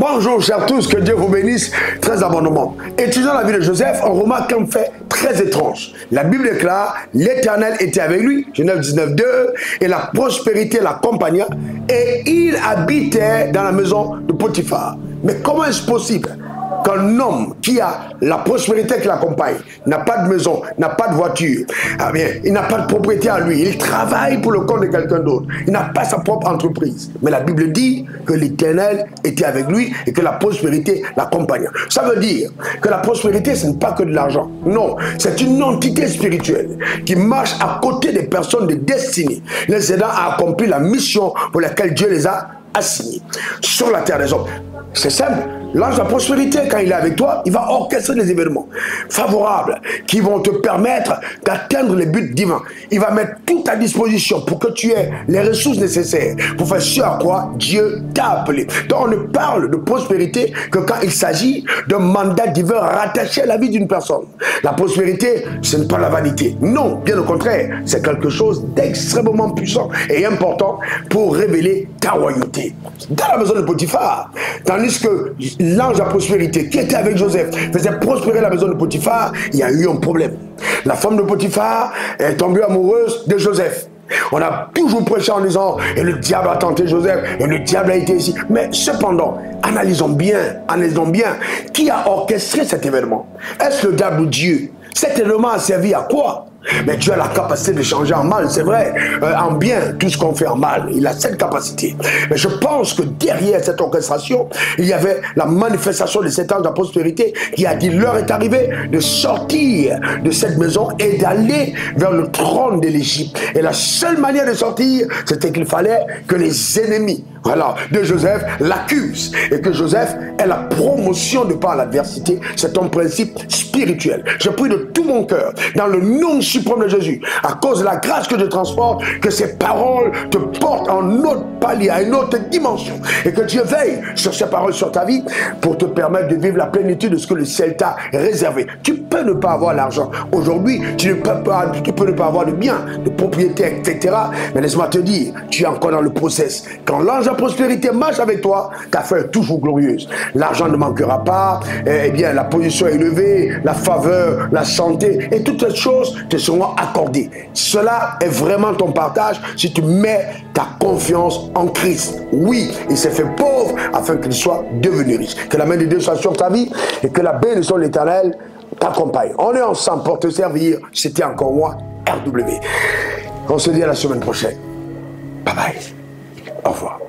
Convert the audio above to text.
Bonjour chers tous, que Dieu vous bénisse très abondamment. Étudiant la vie de Joseph, on remarque un fait très étrange. La Bible déclare, l'Éternel était avec lui, Genèse 19, 2, et la prospérité l'accompagna, et il habitait dans la maison de Potiphar. Mais comment est-ce possible qu'un homme qui a la prospérité qui l'accompagne n'a pas de maison, n'a pas de voiture, ah bien, il n'a pas de propriété à lui, il travaille pour le compte de quelqu'un d'autre, il n'a pas sa propre entreprise. Mais la Bible dit que l'Éternel était avec lui et que la prospérité l'accompagne. Ça veut dire que la prospérité, ce n'est pas que de l'argent. Non, c'est une entité spirituelle qui marche à côté des personnes de destinée, les aidant à accomplir la mission pour laquelle Dieu les a assignés sur la terre des hommes. C'est simple. L'ange de la prospérité, quand il est avec toi, il va orchestrer des événements favorables qui vont te permettre d'atteindre les buts divins. Il va mettre tout à disposition pour que tu aies les ressources nécessaires pour faire ce à quoi Dieu t'a appelé. Donc on ne parle de prospérité que quand il s'agit d'un mandat divin rattaché à la vie d'une personne. La prospérité, ce n'est pas la vanité. Non, bien au contraire, c'est quelque chose d'extrêmement puissant et important pour révéler ta royauté. Dans la maison de Potiphar, tandis que l'ange de la prospérité qui était avec Joseph faisait prospérer la maison de Potiphar, il y a eu un problème. La femme de Potiphar est tombée amoureuse de Joseph. On a toujours prêché en disant et le diable a tenté Joseph et le diable a été ici. Mais cependant, analysons bien qui a orchestré cet événement. Est-ce le diable ou Dieu? Cet événement a servi à quoi? Mais Dieu a la capacité de changer en mal, c'est vrai, en bien, tout ce qu'on fait en mal, il a cette capacité. Mais je pense que derrière cette orchestration, il y avait la manifestation de cet ange de la prospérité qui a dit, l'heure est arrivée de sortir de cette maison et d'aller vers le trône de l'Égypte. Et la seule manière de sortir, c'était qu'il fallait que les ennemis, voilà, de Joseph l'accusent et que Joseph ait la promotion de par l'adversité. C'est un principe spirituel. Je prie de tout mon cœur, dans le nom suprême de Jésus, à cause de la grâce que je transporte, que ces paroles te portent en autre palier, à une autre dimension, et que Dieu veille sur ces paroles sur ta vie pour te permettre de vivre la plénitude de ce que le ciel t'a réservé. Tu peux ne pas avoir l'argent aujourd'hui, tu peux ne pas avoir de biens, de propriété, etc. Mais laisse-moi te dire, tu es encore dans le process. Quand l'ange de la prospérité marche avec toi, ta fin est toujours glorieuse. L'argent ne manquera pas, eh bien la position est élevée, la faveur, la santé, et toutes ces choses te seront accordées. Cela est vraiment ton partage si tu mets ta confiance en Christ. Oui, il s'est fait pauvre afin qu'il soit devenu riche. Que la main de Dieu soit sur ta vie et que la bénédiction de l'Éternel t'accompagne. On est ensemble pour te servir. C'était encore moi, RW. On se dit à la semaine prochaine. Bye bye. Au revoir.